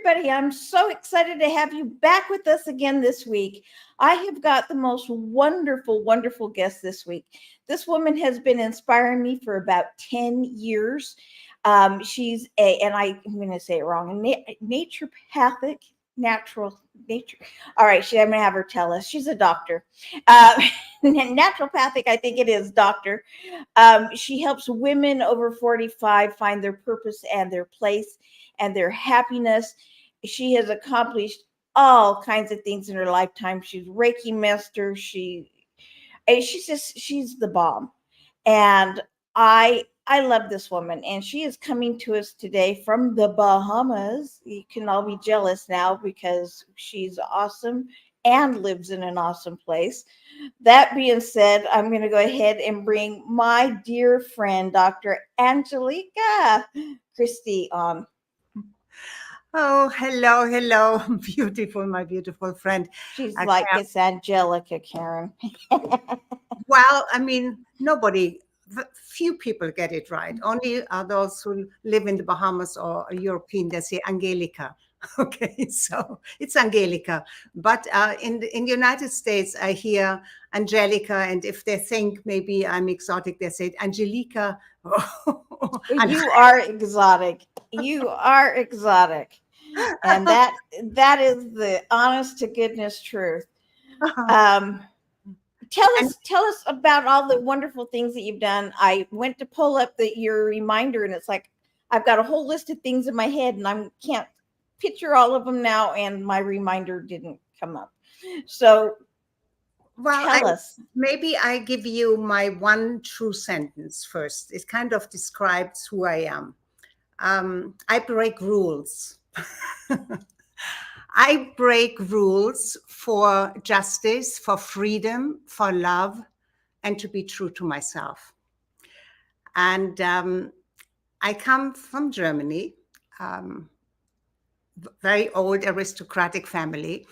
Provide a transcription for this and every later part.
everybody. I'm so excited to have you back with us again this week. I have got the most wonderful, wonderful guest this week. This woman has been inspiring me for about 10 years. She's and I'm going to say it wrong, naturopathic, natural nature. All right, I'm going to have her tell us. She's a doctor. Uh, naturopathic, I think it is, doctor. She helps women over 45 find their purpose and their place and their happiness. She has accomplished all kinds of things in her lifetime. She's Reiki master. She's the bomb. And I love this woman, and she is coming to us today from the Bahamas. You can all be jealous now because she's awesome and lives in an awesome place. That being said, I'm going to go ahead and bring my dear friend, Dr. Angelica Christie, on. Oh, hello, beautiful, my beautiful friend. She's like, it's Angelica, Karen. Well, I mean, few people get it right. Only those who live in the Bahamas or European, they say Angelica. Okay, so it's Angelica. But in the United States, I hear Angelica, and if they think maybe I'm exotic, they say Angelica. You are exotic. You are exotic. And that is the honest to goodness truth. Tell us about all the wonderful things that you've done. I went to pull up your reminder, and it's like I've got a whole list of things in my head, and I can't picture all of them now, and my reminder didn't come up. So tell us. Maybe I give you my one true sentence first. It kind of describes who I am. I break rules. I break rules for justice, for freedom, for love, and to be true to myself. And I come from Germany, very old aristocratic family.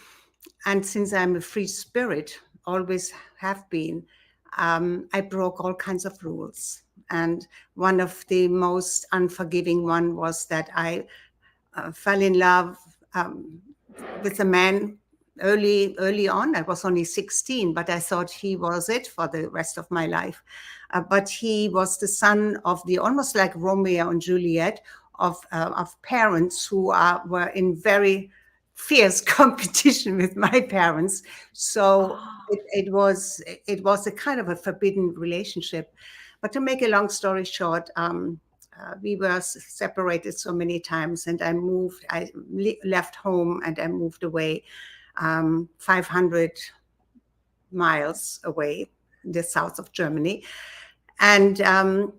And since I'm a free spirit, always have been, I broke all kinds of rules. And one of the most unforgiving one was that I fell in love with a man early on. I was only 16, but I thought he was it for the rest of my life. But he was the son of almost like Romeo and Juliet, of parents who were in very fierce competition with my parents. So it was a kind of a forbidden relationship. But to make a long story short, we were separated so many times, and I left home and I moved away 500 miles away in the south of Germany, and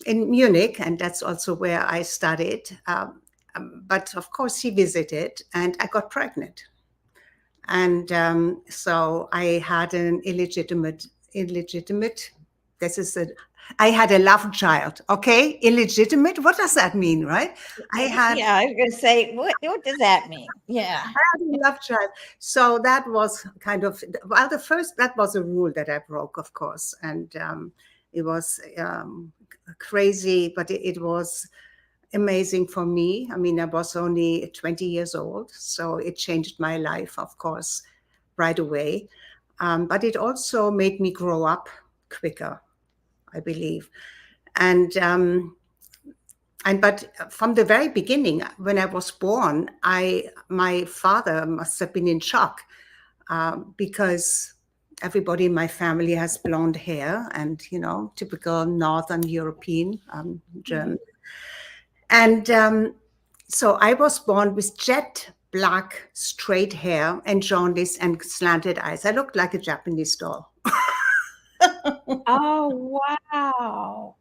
in Munich, and that's also where I studied. But of course he visited, and I got pregnant. And so I had an illegitimate, I had a love child, okay? Illegitimate, what does that mean, right? I was going to say, what does that mean? Yeah. I had a love child. So that was kind of, that was a rule that I broke, of course. And it was crazy, but it was amazing for me. I mean, I was only 20 years old, so it changed my life, of course, right away. But it also made me grow up quicker, I believe. But from the very beginning, when I was born, my father must have been in shock because everybody in my family has blonde hair and, typical Northern European, German. And so I was born with jet black, straight hair and jaundice and slanted eyes. I looked like a Japanese doll. Oh, wow.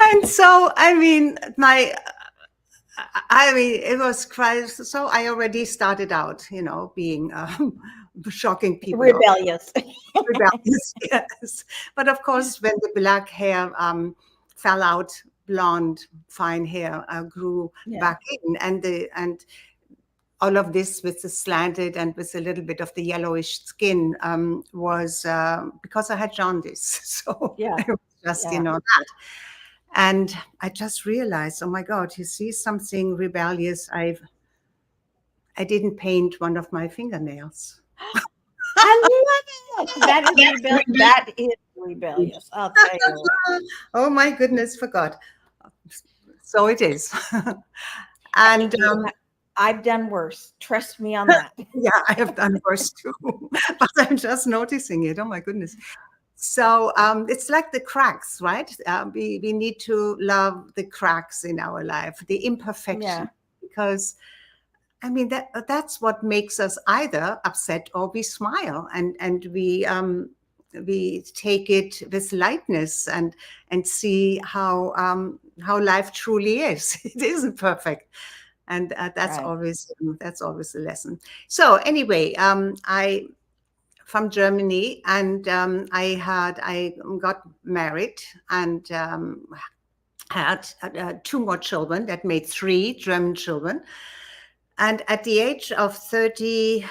And so, I mean, it was crazy. So I already started out, being shocking people. Rebellious. Rebellious, yes. But of course, when the black hair fell out, blonde, fine hair grew back in, and all of this with the slanted and with a little bit of the yellowish skin was because I had jaundice. So it was just, that. And I just realized, oh my God, you see something rebellious. I didn't paint one of my fingernails. I love it. That is rebellious. That is rebellious. I'll tell you what. Oh my goodness, forgot. So it is. And I've done worse. Trust me on that. yeah, I have done worse too, but I'm just noticing it. Oh my goodness. So it's like the cracks, right? We need to love the cracks in our life, the imperfection, because I mean that's what makes us either upset or we smile, and we take it with lightness and see how life truly is. It isn't perfect, and that's always a lesson. So anyway, I from Germany, and I got married and had 2 more children. That made 3 German children. And at the age of 33,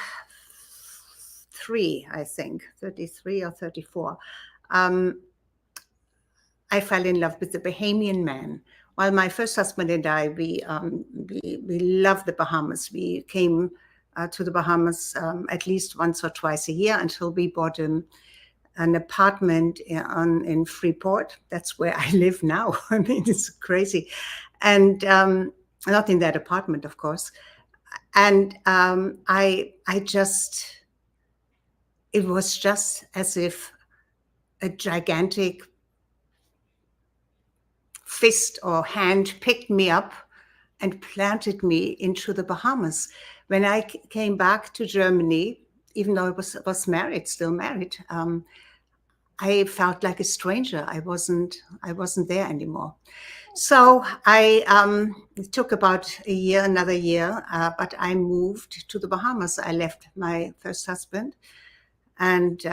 I think 33 or 34, I fell in love with the Bahamian man. While my first husband and I, we loved the Bahamas. We came to the Bahamas at least once or twice a year until we bought an apartment in Freeport. That's where I live now. I mean, it's crazy. And not in that apartment, of course. And I just, it was just as if a gigantic fist or hand picked me up and planted me into the Bahamas. When I came back to Germany, even though I was married, still married, I felt like a stranger. I wasn't there anymore. So it took about another year, but I moved to the Bahamas. I left my first husband, and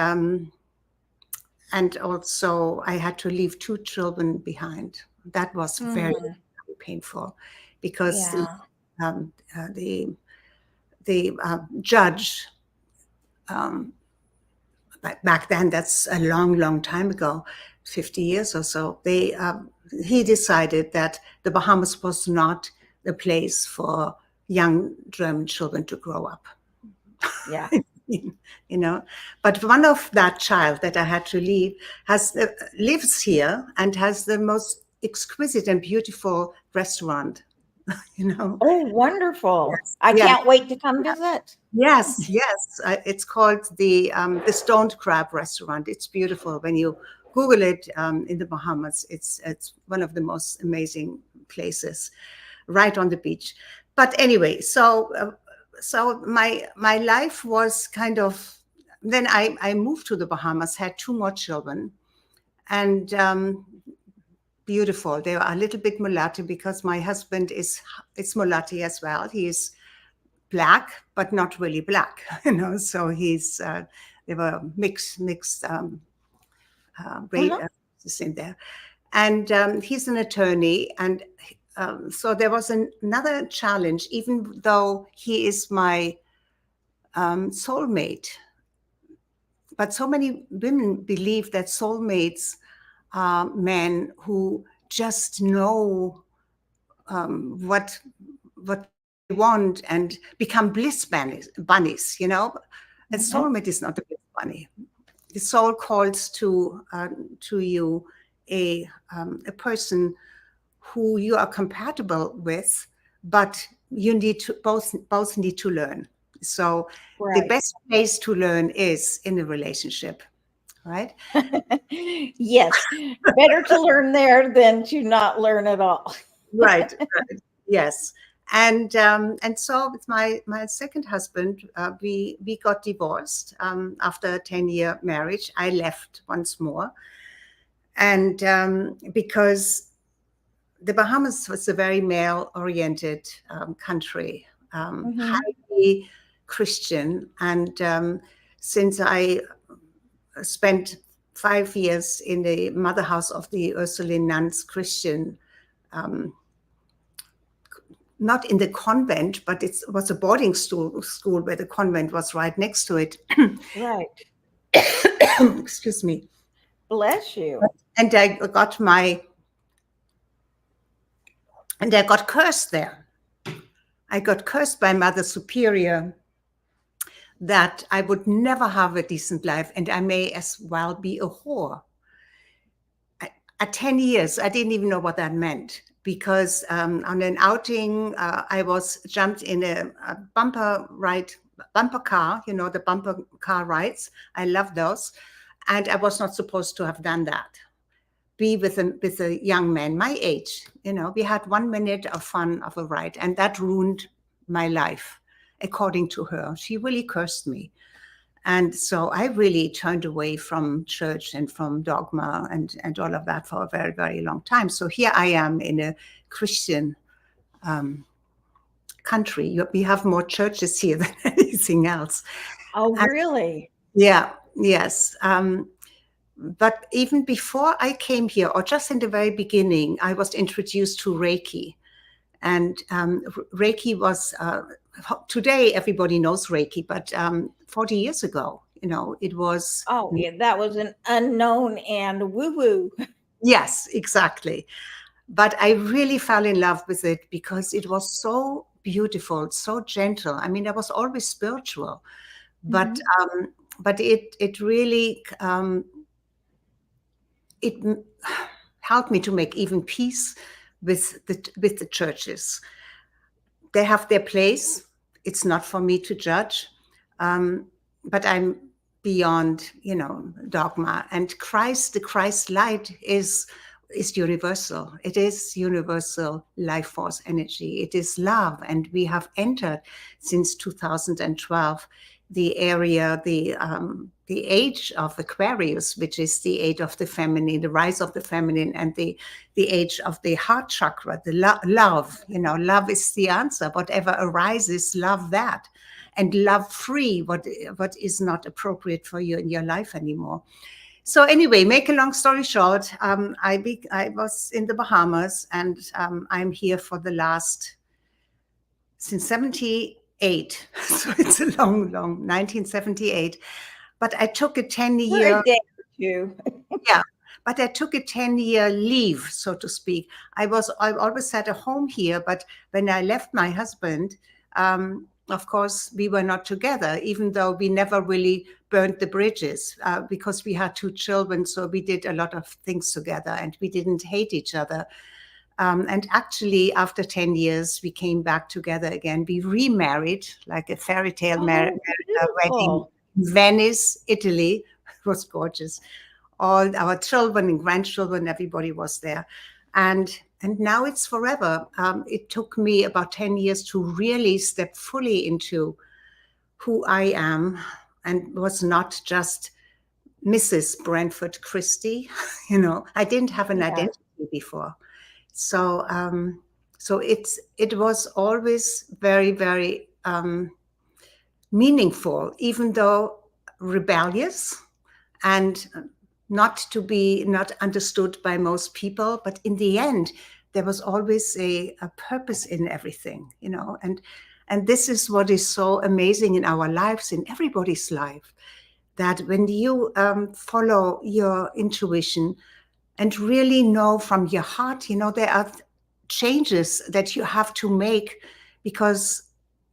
also I had to leave 2 children behind. That was very, very painful, because the judge, back then, that's a long time ago, 50 years or so, he decided that the Bahamas was not the place for young German children to grow up. Yeah. But one of that child that I had to leave lives here and has the most exquisite and beautiful restaurant. Oh, wonderful. Yes. I can't wait to come visit. Yes. It's called the Stoned Crab Restaurant. It's beautiful. When you Google it, in the Bahamas, it's one of the most amazing places, right on the beach. But anyway, so my life was kind of, then I moved to the Bahamas, had 2 more children, and beautiful. They are a little bit mulatto because my husband is mulatto as well. He is black, but not really black, so he's they were mixed race in there. And he's an attorney, and so there was another challenge, even though he is my soulmate. But so many women believe that soulmates are men who just know what they want and become bliss bunnies, And soulmate is not a bliss bunny. The soul calls to you a person who you are compatible with, but you need to both need to learn. So the best place to learn is in a relationship, right? Yes, better to learn there than to not learn at all. Right. Yes. And so with my second husband, we got divorced after a 10-year marriage. I left once more, and because the Bahamas was a very male-oriented country, highly Christian, and since I spent 5 years in the mother house of the Ursuline nuns, Christian. Not in the convent, but it was a boarding school where the convent was right next to it. Right. Excuse me. Bless you. And I got cursed there. I got cursed by Mother Superior that I would never have a decent life and I may as well be a whore. At 10 years, I didn't even know what that meant because on an outing, I was jumped in a bumper car, the bumper car rides. I love those. And I was not supposed to have done that. Be with a young man my age. We had 1 minute of fun of a ride, and that ruined my life, according to her. She really cursed me. And so I really turned away from church and from dogma and all of that for a very, very long time. So here I am in a Christian country. We have more churches here than anything else. Oh, really? Yeah, yes. But even before I came here, or just in the very beginning, I was introduced to Reiki. And Reiki was, today everybody knows Reiki, but 40 years ago, it was. Oh, yeah, that was an unknown and woo-woo. Yes, exactly. But I really fell in love with it because it was so beautiful, so gentle. I mean, I was always spiritual, but it really it helped me to make even peace with the churches. They have their place. It's not for me to judge, but I'm beyond, dogma. And the Christ light is universal. It is universal life force energy. It is love, and we have entered since 2012 the area, the age of Aquarius, which is the age of the feminine, the rise of the feminine, and the age of the heart chakra, the love. Love is the answer. Whatever arises, love that, and love free what is not appropriate for you in your life anymore. So anyway, make a long story short, I was in the Bahamas, and I'm here for since 78. So it's a long 1978. But I took a 10-year. For a day or two. Yeah, but I took a 10-year leave, so to speak. I always had a home here, but when I left my husband, of course, we were not together, even though we never really burned the bridges because we had 2 children. So we did a lot of things together and we didn't hate each other. And actually, after 10 years, we came back together again. We remarried, like a fairy tale wedding in Venice, Italy. It was gorgeous. All our children and grandchildren, everybody was there. And now it's forever. It took me about 10 years to really step fully into who I am and was not just Mrs. Branford Christie. I didn't have an identity before. So it was always very, very meaningful, even though rebellious and not understood by most people. But in the end, there was always a purpose in everything, and this is what is so amazing in our lives, in everybody's life, that when you follow your intuition and really know from your heart, there are changes that you have to make because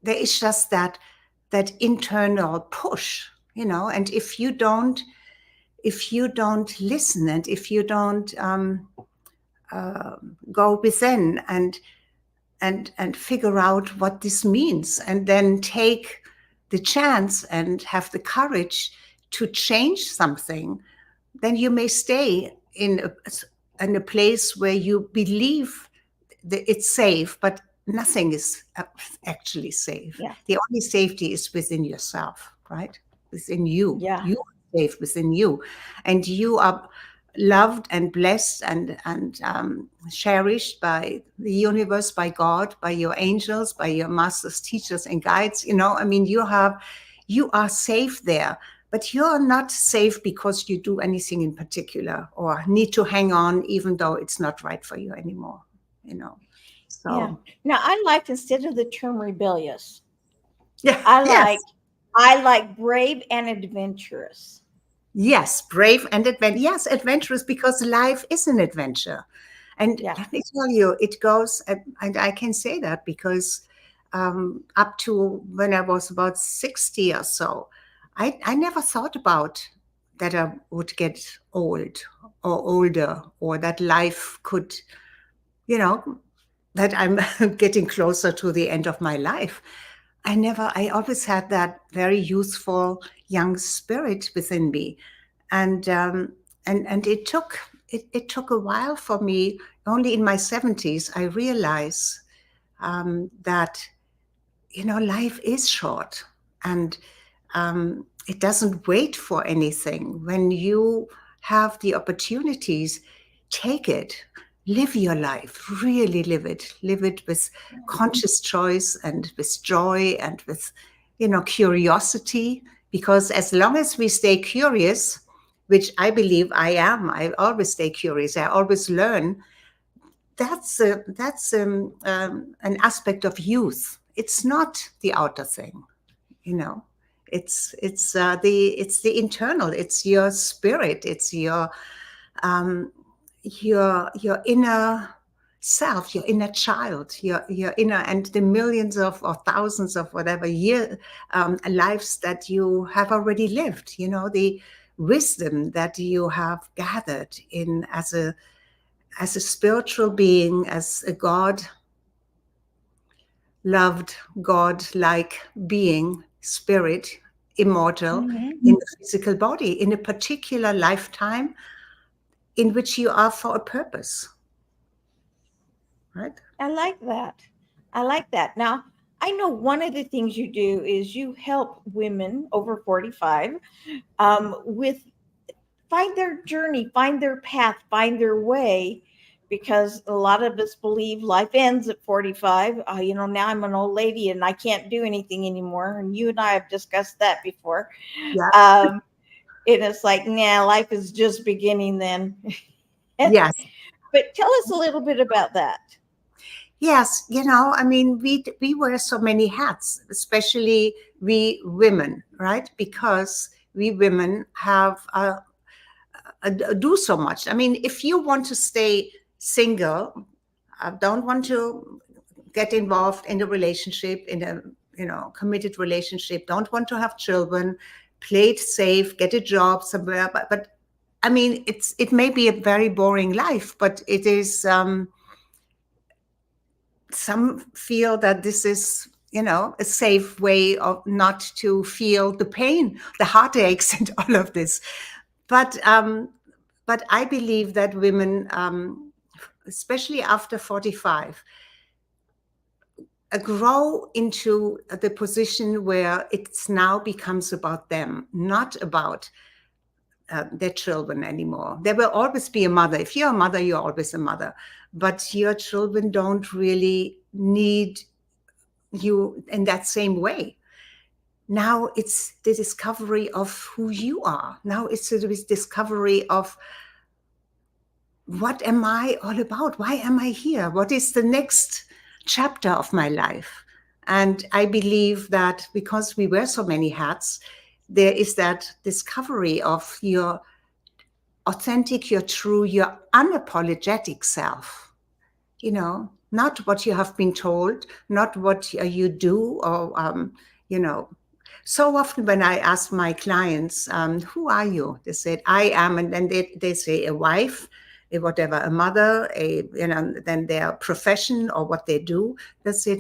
there is just that internal push, and if you don't listen, and if you don't go within and figure out what this means, and then take the chance and have the courage to change something, then you may stay in a place where you believe that it's safe, but nothing is actually safe. Yeah. The only safety is within yourself, right? Within you. Yeah. You are safe within you, and you are loved and blessed and cherished by the universe, by God, by your angels, by your masters, teachers, and guides. You are safe there. But you're not safe because you do anything in particular or need to hang on, even though it's not right for you anymore, So yeah. Now, I like, instead of the term rebellious, yeah, I like brave and adventurous. Yes, brave and adventurous, because life is an adventure. And let me tell you, it goes, and I can say that because up to when I was about 60 or so, I never thought about that I would get old or older, or that life could, you know, that I'm getting closer to the end of my life. I always had that very youthful young spirit within me. And it took a while for me. Only in my 70s, I realized that, life is short, and it doesn't wait for anything. When you have the opportunities, take it, live your life, really live it with conscious choice and with joy and with, curiosity. Because as long as we stay curious, which I believe I am, I always stay curious, I always learn. That's an aspect of youth. It's not the outer thing, you know. It's the internal. It's your spirit. It's your inner self, your inner child, your inner, and the millions of or thousands of whatever lives that you have already lived. The wisdom that you have gathered in as a spiritual being, as a loved, God-like being, spirit, immortal, in the physical body, in a particular lifetime in which you are for a purpose. Right? I like that. I like that. Now, I know one of the things you do is you help women over 45 with find their journey, find their path, find their way, because a lot of us believe life ends at 45. Now I'm an old lady and I can't do anything anymore. And you and I have discussed that before. Yeah. And it's like, nah, life is just beginning then. Yes. But tell us a little bit about that. Yes, we wear so many hats, especially we women, right? Because we women have do so much. I mean, if you want to stay single, don't want to get involved in a relationship, in a committed relationship, don't want to have children, play it safe, get a job somewhere. But I mean, it may be a very boring life, but it is. Some feel that this is, a safe way of not to feel the pain, the heartaches, and all of this. But I believe that women, especially after 45, grow into the position where it's now becomes about them, not about their children anymore. There will always be a mother. If you're a mother, you're always a mother. But your children don't really need you in that same way. Now it's the discovery of who you are. Now it's the discovery of, what am I all about? Why am I here? What is the next chapter of my life? And I believe that because we wear so many hats, there is that discovery of your authentic, your true, your unapologetic self. Not what you have been told, not what you do, or So often when I ask my clients, who are you? They said, I am, and then they say a wife, a mother, then their profession or what they do. They said,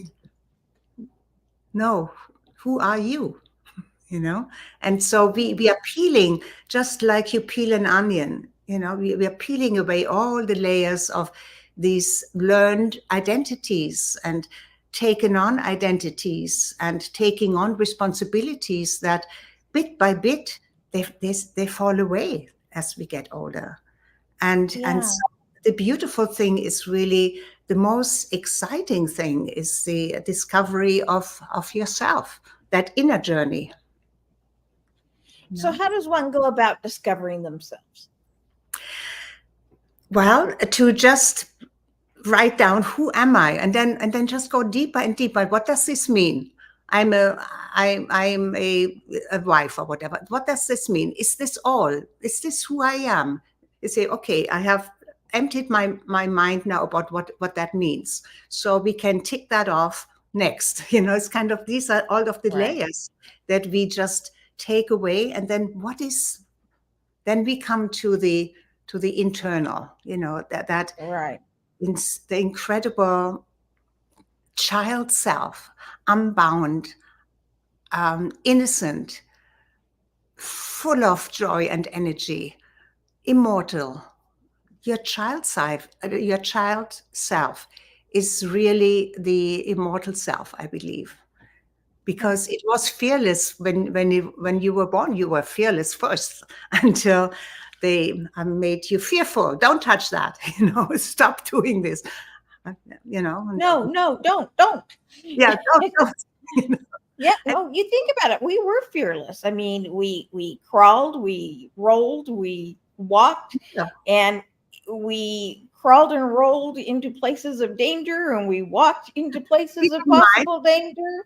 no, who are you? And so we are peeling, just like you peel an onion. We are peeling away all the layers of these learned identities and taken on identities and taking on responsibilities that bit by bit they fall away as we get older. And so the beautiful thing is really, the most exciting thing is the discovery of yourself, that inner journey. So how does one go about discovering themselves? Well, to just write down, who am I, and then just go deeper and deeper. What does this mean? I'm a wife or whatever. What does this mean? Is this all? Is this who I am? You say, okay, I have emptied my mind now about what that means. So we can tick that off. next? It's kind of, these are all of the Right. layers that we just take away. And then then we come to the internal, that Right. the incredible child self, unbound, innocent, full of joy and energy, immortal. Your child self is really the immortal self, I believe, because it was fearless when you were born. You were fearless first until they made you fearful. Don't touch that. Stop doing this. No, no, don't. Yeah, don't. Yeah, no, you think about it. We were fearless. I mean, we crawled, we rolled, we walked, Yeah. and we crawled and rolled into places of danger, and we walked into places of possible danger.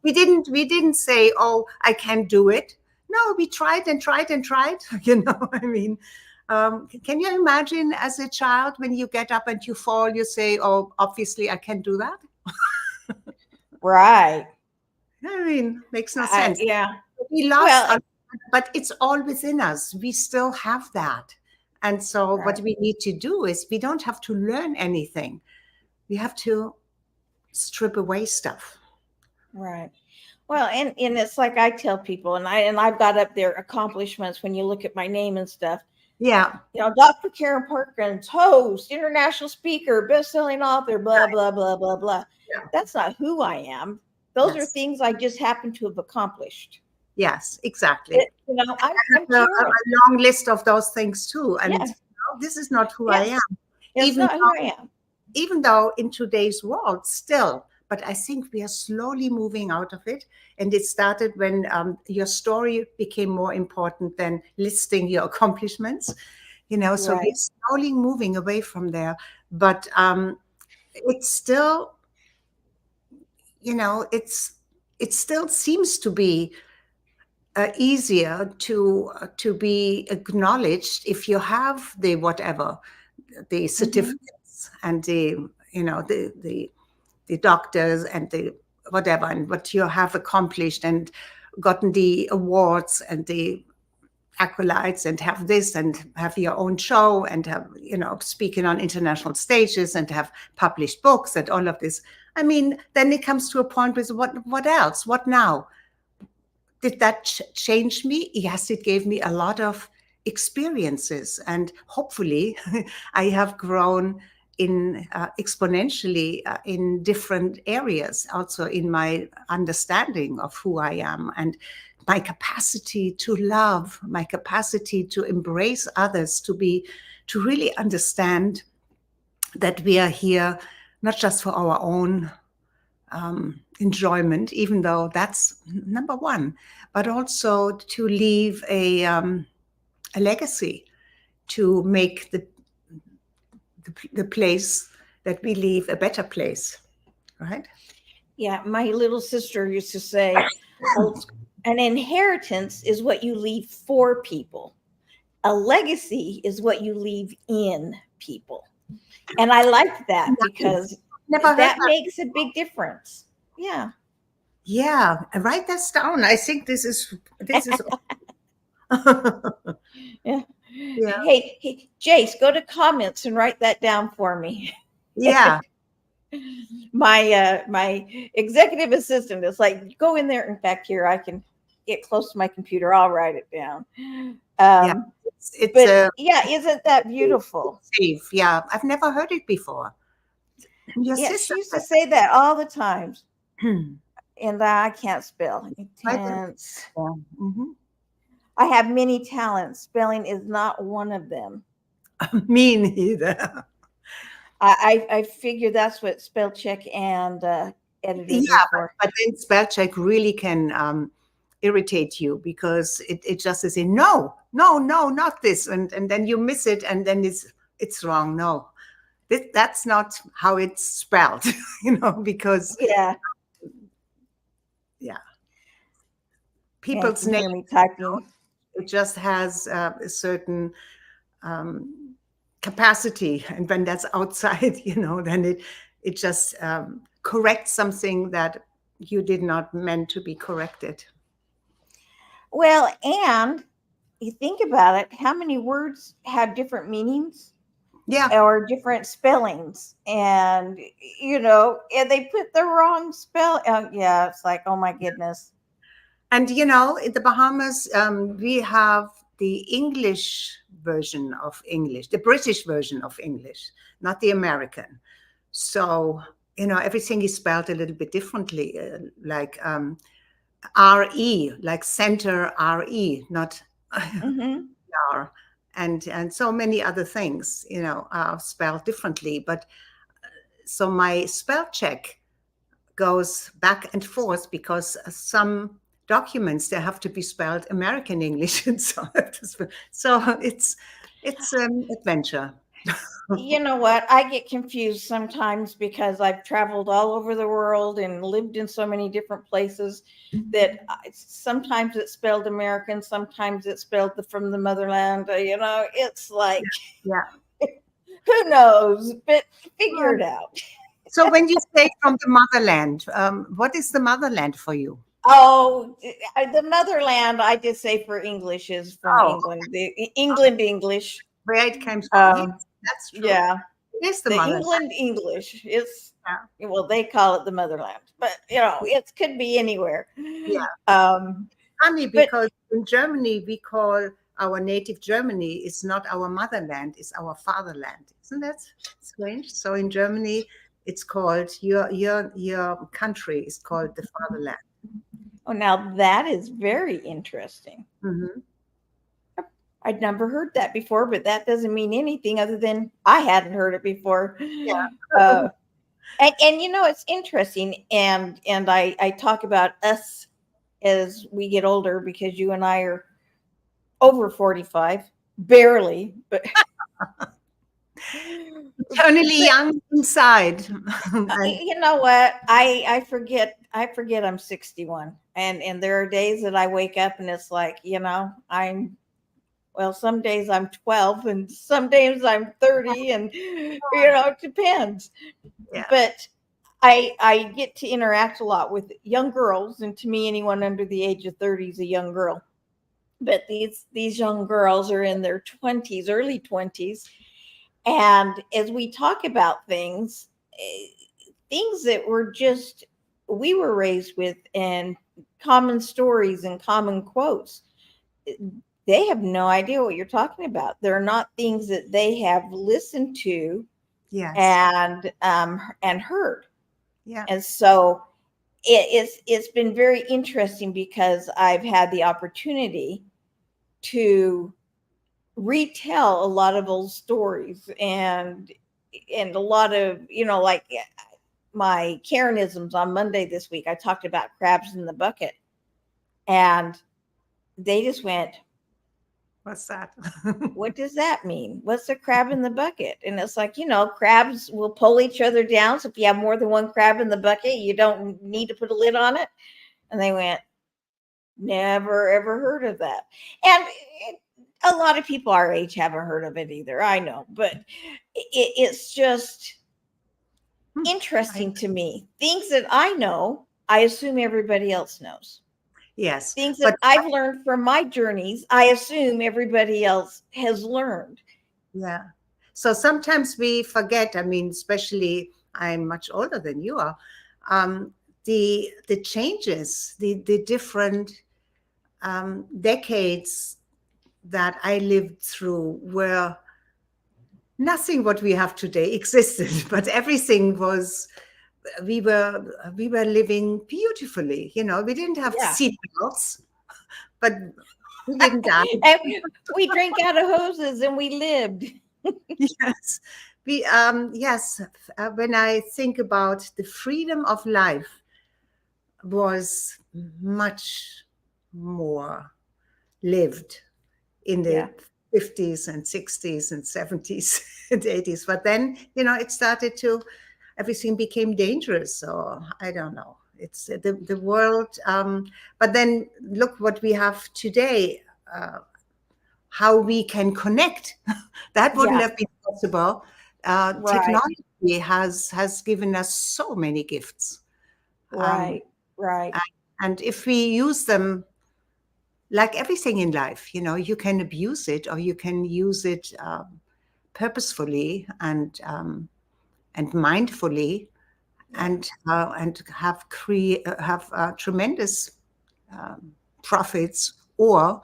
We didn't say, "Oh, I can't do it." No, we tried and tried and tried. I mean, can you imagine as a child when you get up and you fall, you say, "Oh, obviously I can't do that." Right. I mean, makes no sense. Yeah. We lost, but it's all within us. We still have that. And so Right. what we need to do is we don't have to learn anything. We have to strip away stuff. Right. Well, and it's like I tell people, and I've got up there accomplishments when you look at my name and stuff. Yeah. Dr. Karen Perkins, host, international speaker, best-selling author, blah, Right. blah, blah, blah, blah. Yeah. That's not who I am. Those are Yes. things I just happen to have accomplished. Yes, exactly. I'm a long list of those things too. And this is not who I am. It's not who I am. Even though in today's world still, but I think we are slowly moving out of it. And it started when your story became more important than listing your accomplishments. So we're slowly moving away from there. But it's still, it still seems to be easier to be acknowledged if you have the whatever, the certificates and the doctors and the whatever, and what you have accomplished and gotten the awards and the accolades, and have this and have your own show and have, speaking on international stages and have published books and all of this. I mean, then it comes to a point with what else? What now? Did that change me? Yes, it gave me a lot of experiences, and hopefully I have grown in exponentially in different areas, also in my understanding of who I am and my capacity to love, my capacity to embrace others, to really understand that we are here not just for our own enjoyment, even though that's number one, but also to leave a legacy, to make the place that we leave a better place, right? Yeah, my little sister used to say, an inheritance is what you leave for people. A legacy is what you leave in people. And I like that because that makes a big difference. Yeah. Yeah, write this down. I think this is Yeah. Hey, Jace, go to comments and write that down for me. Yeah. My executive assistant is like, go in there. In fact, here I can get close to my computer. I'll write it down. Isn't that beautiful? Safe. Yeah, I've never heard it before. She used to say that all the time. And I can't spell. Intense. I have many talents. Spelling is not one of them. Me neither. I figure that's what spell check and editors are for. But then spell check really can irritate you, because it just is no, not this, and then you miss it, and then it's wrong. No, that's not how it's spelled, because people's name typing. It just has a certain capacity, and when that's outside, then it just correct something that you did not meant to be corrected. Well, and you think about it, how many words have different meanings Yeah. or different spellings? And, and they put the wrong spell. Yeah, it's like, oh my goodness. And in the Bahamas, we have the English version of English, the British version of English, not the American. So, everything is spelled a little bit differently, like RE, like center RE, not Mm-hmm. R. And so many other things, are spelled differently. But so my spell check goes back and forth because some documents, they have to be spelled American English, and so it's an adventure. You know what? I get confused sometimes because I've traveled all over the world and lived in so many different places that sometimes it's spelled American, sometimes it's spelled from the motherland. It's like, Yeah. who knows? But figure it out. So when you say from the motherland, what is the motherland for you? Oh, the motherland, I just say for English is from Oh, England, the England English. where it came from? Yes, Um, that's true. yeah, It is the the motherland. England English is, Yeah. well, they call it the motherland, but it could be anywhere. Yeah. Um, Funny but because in Germany we call our native Germany is not our motherland, it's our fatherland. Isn't that strange? So in Germany it's called your country is called the fatherland. oh, now that is very interesting. Hmm. I'd never heard that before, but that doesn't mean anything other than I hadn't heard it before. Yeah. And it's interesting, and I talk about us as we get older because you and I are over 45, barely, but Eternally young inside. you know what? I forget I'm 61, and there are days that I wake up and it's like, some days I'm 12 and some days I'm 30, and it depends. Yeah. But I get to interact a lot with young girls, and to me, anyone under the age of 30 is a young girl. But these young girls are in their 20s, early 20s, and as we talk about things that we were raised with, and common stories and common quotes, they have no idea what you're talking about. They're not things that they have listened to, Yes. and heard. Yeah. And so it's been very interesting because I've had the opportunity to retell a lot of old stories, and a lot of, like my Karenisms on Monday this week. I talked about crabs in the bucket, and they just went, What's that? what does that mean? What's a crab in the bucket? And it's like, crabs will pull each other down. So if you have more than one crab in the bucket, you don't need to put a lid on it. And they went, never ever heard of that. And a lot of people our age haven't heard of it either. I know, but it's just interesting to me. Things that I know, I assume everybody else knows. Yes. Things that I've learned from my journeys, I assume everybody else has learned. Yeah. So sometimes we forget, especially I'm much older than you are, the changes, the different decades that I lived through, where nothing what we have today existed, but everything was, we were living beautifully. We didn't have seatbelts, but we didn't die. And we drank out of hoses and we lived. Yes. When I think about the freedom of life was much more lived in the 50s and 60s and 70s and 80s. But then, it started to, everything became dangerous. Or I don't know. It's the world. But then look what we have today, how we can connect. That wouldn't have been possible. Technology has given us so many gifts. Right. Right. And if we use them, like everything in life, you can abuse it or you can use it purposefully and mindfully, and have tremendous profits or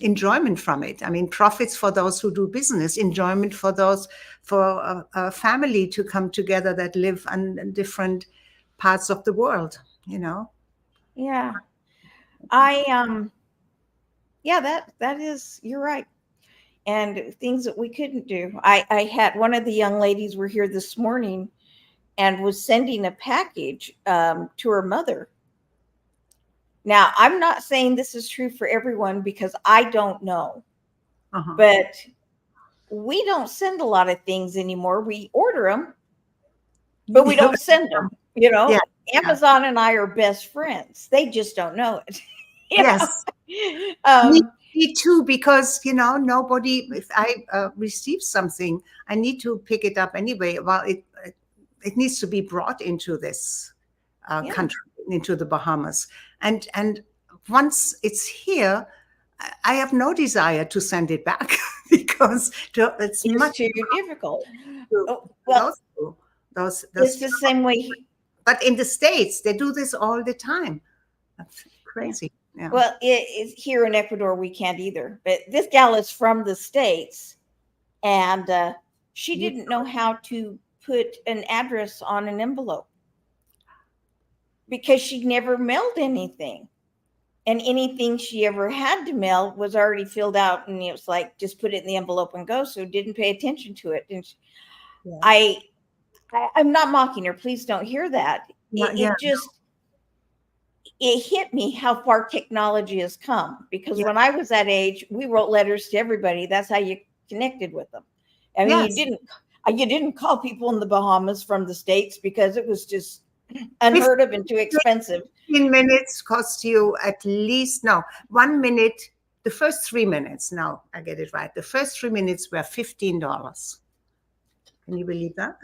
enjoyment from it. I mean, profits for those who do business, enjoyment for those, for a family to come together that live in different parts of the world. Yeah. That is, you're right. And things that we couldn't do. I had one of the young ladies were here this morning and was sending a package to her mother. Now, I'm not saying this is true for everyone because I don't know, but we don't send a lot of things anymore. We order them, but we don't send them. Yeah. Amazon and I are best friends. They just don't know it. Yes. Me too, because nobody. If I receive something, I need to pick it up anyway. Well, it needs to be brought into this country, into the Bahamas, and once it's here, I have no desire to send it back because it's much too difficult. Those it's the same way. But in the States, they do this all the time. That's crazy. Yeah. Well, it's here in Ecuador, we can't either. But this gal is from the States, and she didn't know how to put an address on an envelope because she never mailed anything. And anything she ever had to mail was already filled out, and it was like, just put it in the envelope and go. So didn't pay attention to it. And I'm not mocking her. Please don't hear that. It hit me how far technology has come, because when I was that age, we wrote letters to everybody. That's how you connected with them. I mean, you didn't call people in the Bahamas from the States because it was just unheard of and too expensive. 15 minutes cost you at least, 1 minute, the first 3 minutes, no, I get it right. The first 3 minutes were $15. Can you believe that?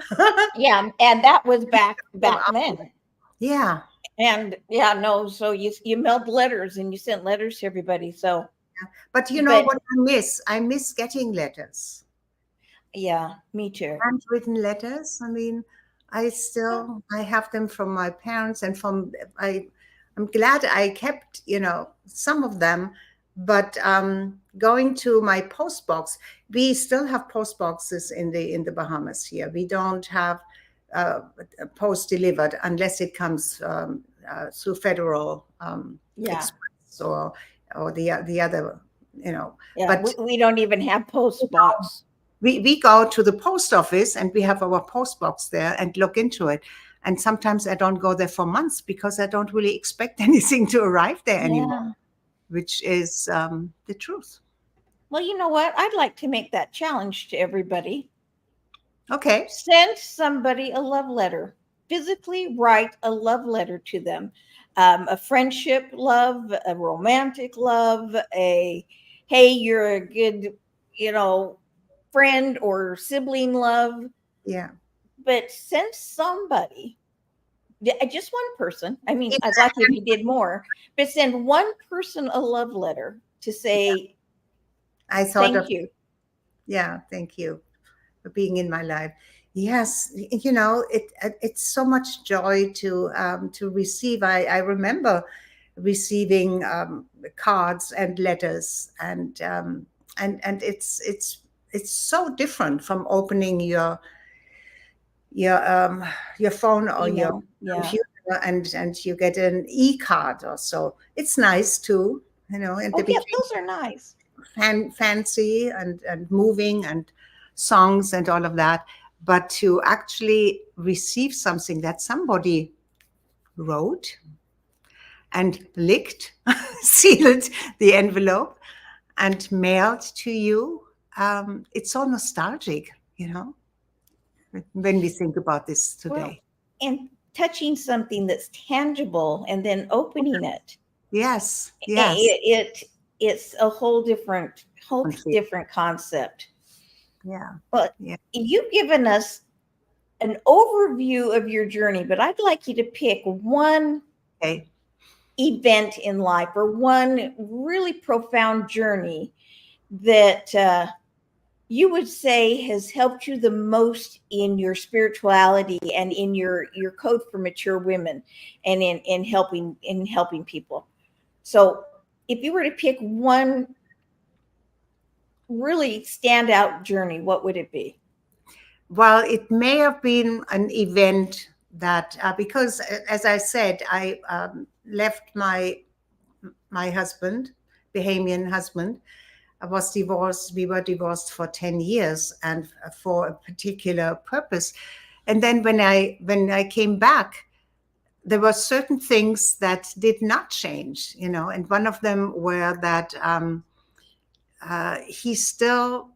Yeah, and that was back then. Yeah. And so you mailed letters and you sent letters to everybody. So, but what I miss? I miss getting letters. Yeah, me too. Handwritten letters. I mean, I have them from my parents and I'm glad I kept, some of them, but going to my post box, we still have post boxes in the Bahamas here. We don't have post delivered unless it comes through Federal Express or the other, but we don't even have post box. We go to the post office and we have our post box there and look into it. And sometimes I don't go there for months because I don't really expect anything to arrive there anymore, which is the truth. Well, you know what? I'd like to make that challenge to everybody. Okay. Send somebody a love letter. Physically write a love letter to them. A friendship love, a romantic love, hey, you're a good, friend or sibling love. Yeah. But send somebody, just one person. I mean, I'd like if you did more, but send one person a love letter to say, thank you. Yeah, thank you for being in my life. Yes, it's so much joy to receive. I remember receiving cards and letters, and it's so different from opening your phone or your computer and you get an e-card or so. It's nice too, and those are nice, fancy and moving and songs and all of that. But to actually receive something that somebody wrote and licked, sealed the envelope and mailed to you, it's so nostalgic, when we think about this today. Well, and touching something that's tangible and then opening it. Yes. It's a whole different concept. Yeah. Well, you've given us an overview of your journey, but I'd like you to pick one Okay. event in life or one really profound journey that you would say has helped you the most in your spirituality and in your code for mature women and in helping people. So if you were to pick one really standout journey, what would it be? Well, it may have been an event that, because as I said, I left my husband, Bahamian husband. I was divorced. We were divorced for 10 years and for a particular purpose. And then when I came back, there were certain things that did not change, and one of them were that he still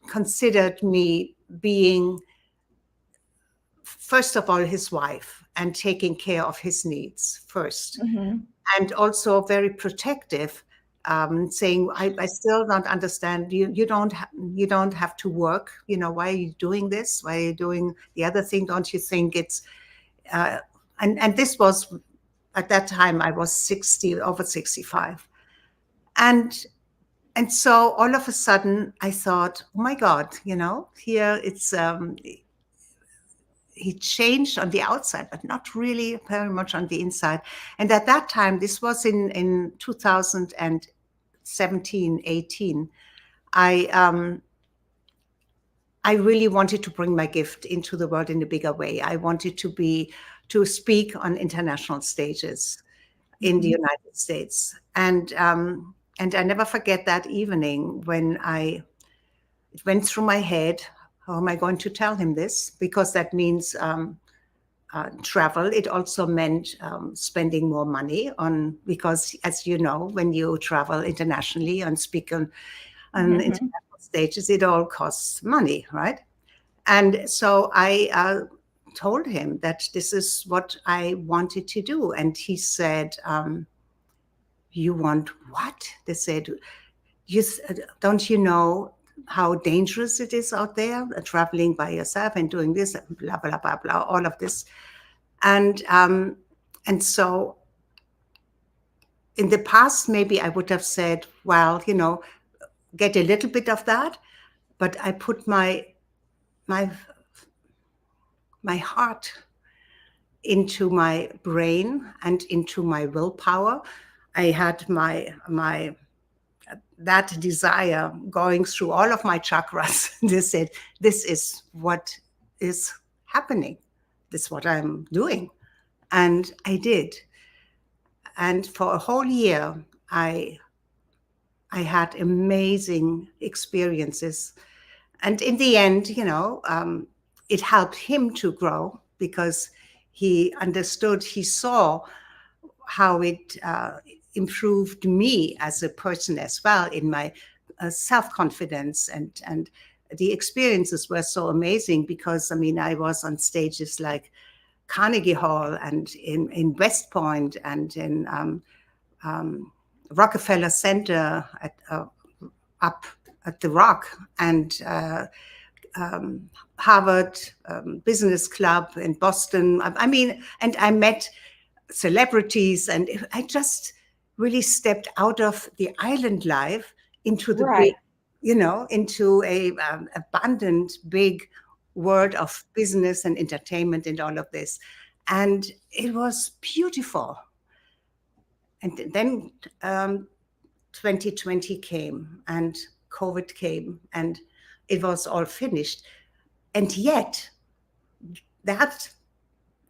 considered me being, first of all, his wife and taking care of his needs first. Mm-hmm. And also very protective, saying, I still don't understand. You don't have to work. Why are you doing this? Why are you doing the other thing? Don't you think it's, and this was, at that time, I was over 65. And so all of a sudden I thought, oh my God, here it's, he changed on the outside, but not really very much on the inside. And at that time, this was in 2017, 18, I really wanted to bring my gift into the world in a bigger way. I wanted to speak on international stages in the United States. And I never forget that evening when it went through my head, how am I going to tell him this? Because that means travel. It also meant spending more money because as you know, when you travel internationally and speak on international stages, it all costs money, right? And so I told him that this is what I wanted to do. And he said, you want what? They said, don't you know how dangerous it is out there, traveling by yourself and doing this, blah, blah, blah, blah, all of this. And so in the past, maybe I would have said, well, get a little bit of that. But I put my heart into my brain and into my willpower. I had that desire going through all of my chakras. They said, this is what is happening. This is what I'm doing. And I did. And for a whole year, I had amazing experiences. And in the end, it helped him to grow because he understood, he saw how it improved me as a person as well in my self-confidence. And the experiences were so amazing because, I was on stages like Carnegie Hall and in West Point and in Rockefeller Center up at the Rock and Harvard Business Club in Boston. And I met celebrities, and I just really stepped out of the island life into the big, into a abundant, big world of business and entertainment and all of this. And it was beautiful. And then 2020 came and COVID came and it was all finished. And yet that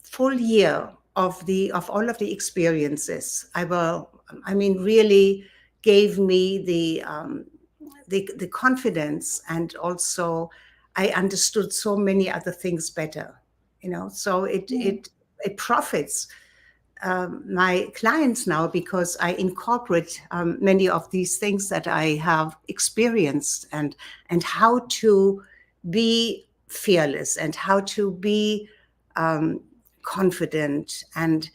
full year of all of the experiences, really gave me the confidence, and also I understood so many other things better, so it profits my clients now because I incorporate many of these things that I have experienced and how to be fearless and how to be confident and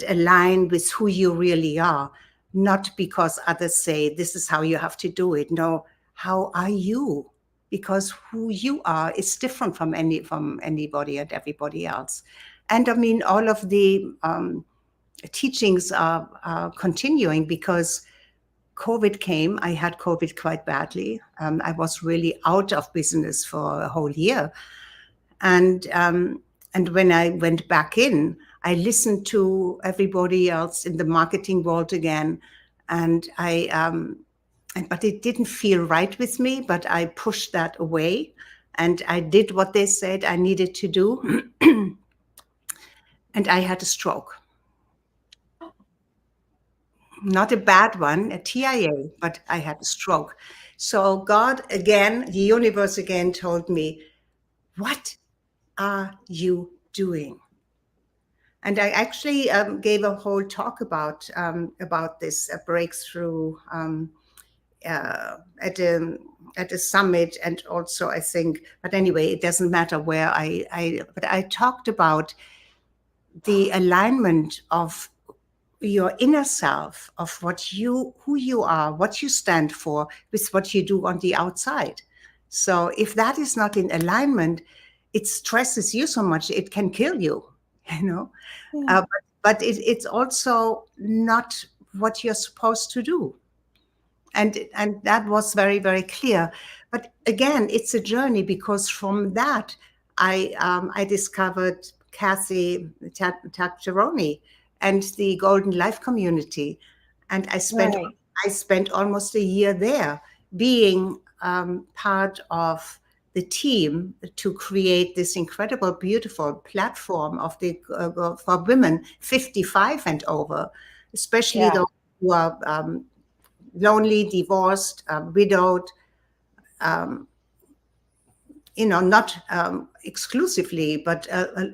align with who you really are, not because others say this is how you have to do it. No, how are you? because who you are is different from anybody and everybody else. And I mean, all of the teachings are continuing because COVID came. I had COVID quite badly. I was really out of business for a whole year. And when I went back in, I listened to everybody else in the marketing world again. And but it didn't feel right with me, but I pushed that away. And I did what they said I needed to do. And I had a stroke. Not a bad one, a TIA, but I had a stroke. So God again, the universe again told me, what are you doing? And I actually gave a whole talk about this breakthrough at a summit, and also I think, but anyway, it doesn't matter where but I talked about the alignment of your inner self, of who you are, what you stand for, with what you do on the outside. So if that is not in alignment, it stresses you so much it can kill you, you know. Yeah. But it's also not what you're supposed to do, and that was very, very clear. But again, it's a journey, because from that I discovered Kathy Taccheroni and the Golden Life Community. And I spent almost a year there, being part of the team to create this incredible, beautiful platform of the for women 55 and over, especially those who are lonely, divorced, widowed, not exclusively, but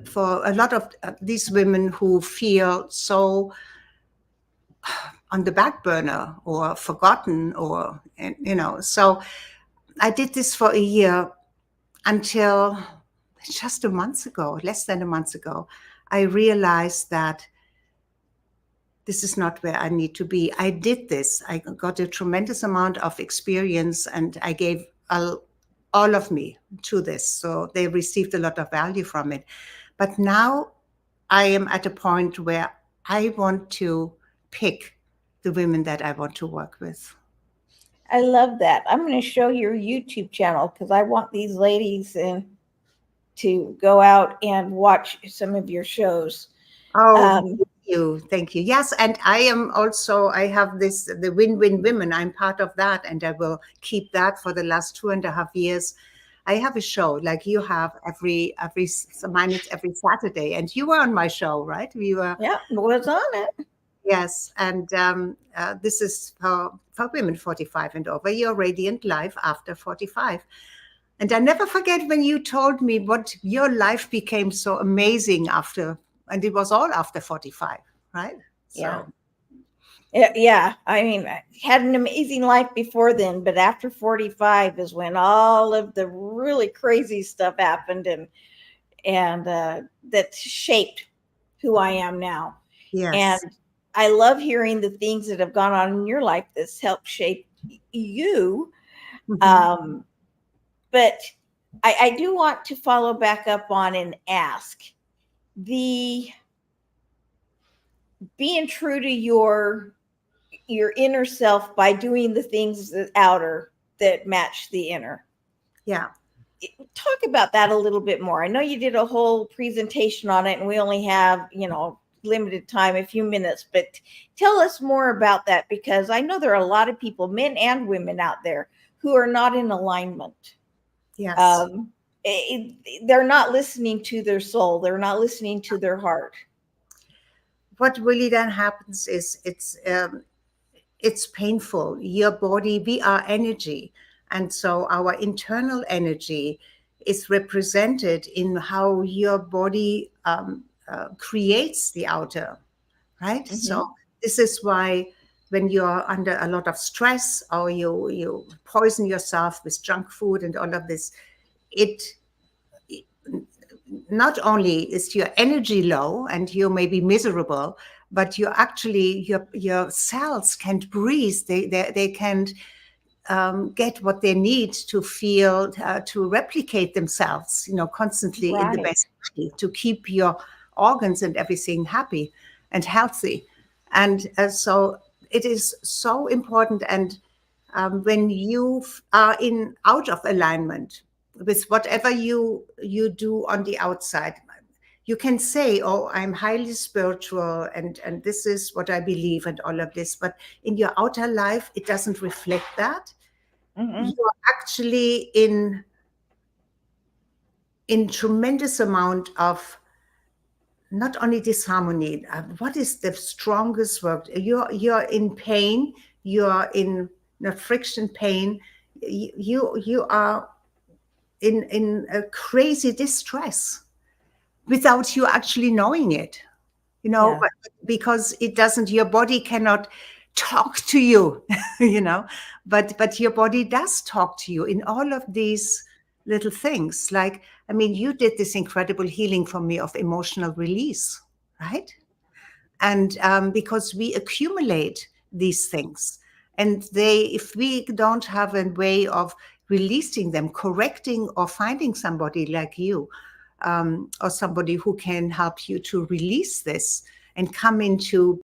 for a lot of these women who feel so on the back burner or forgotten, or, so I did this for a year until just less than a month ago, I realized that this is not where I need to be. I did this. I got a tremendous amount of experience, and I gave all of me to this. So they received a lot of value from it. But now I am at a point where I want to pick the women that I want to work with. I love that. I'm going to show your YouTube channel, because I want these ladies to go out and watch some of your shows. Thank you. Yes, and I have the Win-Win Women. I'm part of that, and I will keep that for the last 2.5 years. I have a show like you have every Saturday, and you were on my show, right? Yeah, was on it. Yes, and this is for women 45 and over. Your radiant life after 45. And I never forget when you told me what your life became so amazing after, and it was all after 45, right? So. Yeah. I mean, I had an amazing life before then, but after 45 is when all of the really crazy stuff happened, and that shaped who I am now. Yes. And I love hearing the things that have gone on in your life that's helped shape you. Mm-hmm. But I do want to follow back up on and ask, being true to your inner self by doing the things that outer that match the inner. Yeah. Talk about that a little bit more. I know you did a whole presentation on it, and we only have, limited time, a few minutes, but tell us more about that, because I know there are a lot of people, men and women out there, who are not in alignment. Yes. They're not listening to their soul. They're not listening to their heart. What really then happens is it's painful. Your body, we are energy. And so our internal energy is represented in how your body creates the outer, right? Mm-hmm. So this is why when you're under a lot of stress, or you poison yourself with junk food and all of this, it not only is your energy low and you may be miserable, but you actually your cells can't breathe. They can't get what they need to feel, to replicate themselves, constantly in the Right. best way, to keep your organs and everything happy and healthy. And so it is so important. And when you are out of alignment with whatever you do on the outside, you can say, oh, I'm highly spiritual and this is what I believe and all of this. But in your outer life, it doesn't reflect that. Mhm. You're actually in tremendous amount of not only disharmony. What is the strongest word? You're in pain. You're in friction pain. You are in a crazy distress without you actually knowing it. Yeah. Because it doesn't, your body cannot talk to you, but your body does talk to you in all of these little things. Like, I mean, you did this incredible healing for me of emotional release, right? And because we accumulate these things, and if we don't have a way of releasing them, correcting, or finding somebody like you, or somebody who can help you to release this and come into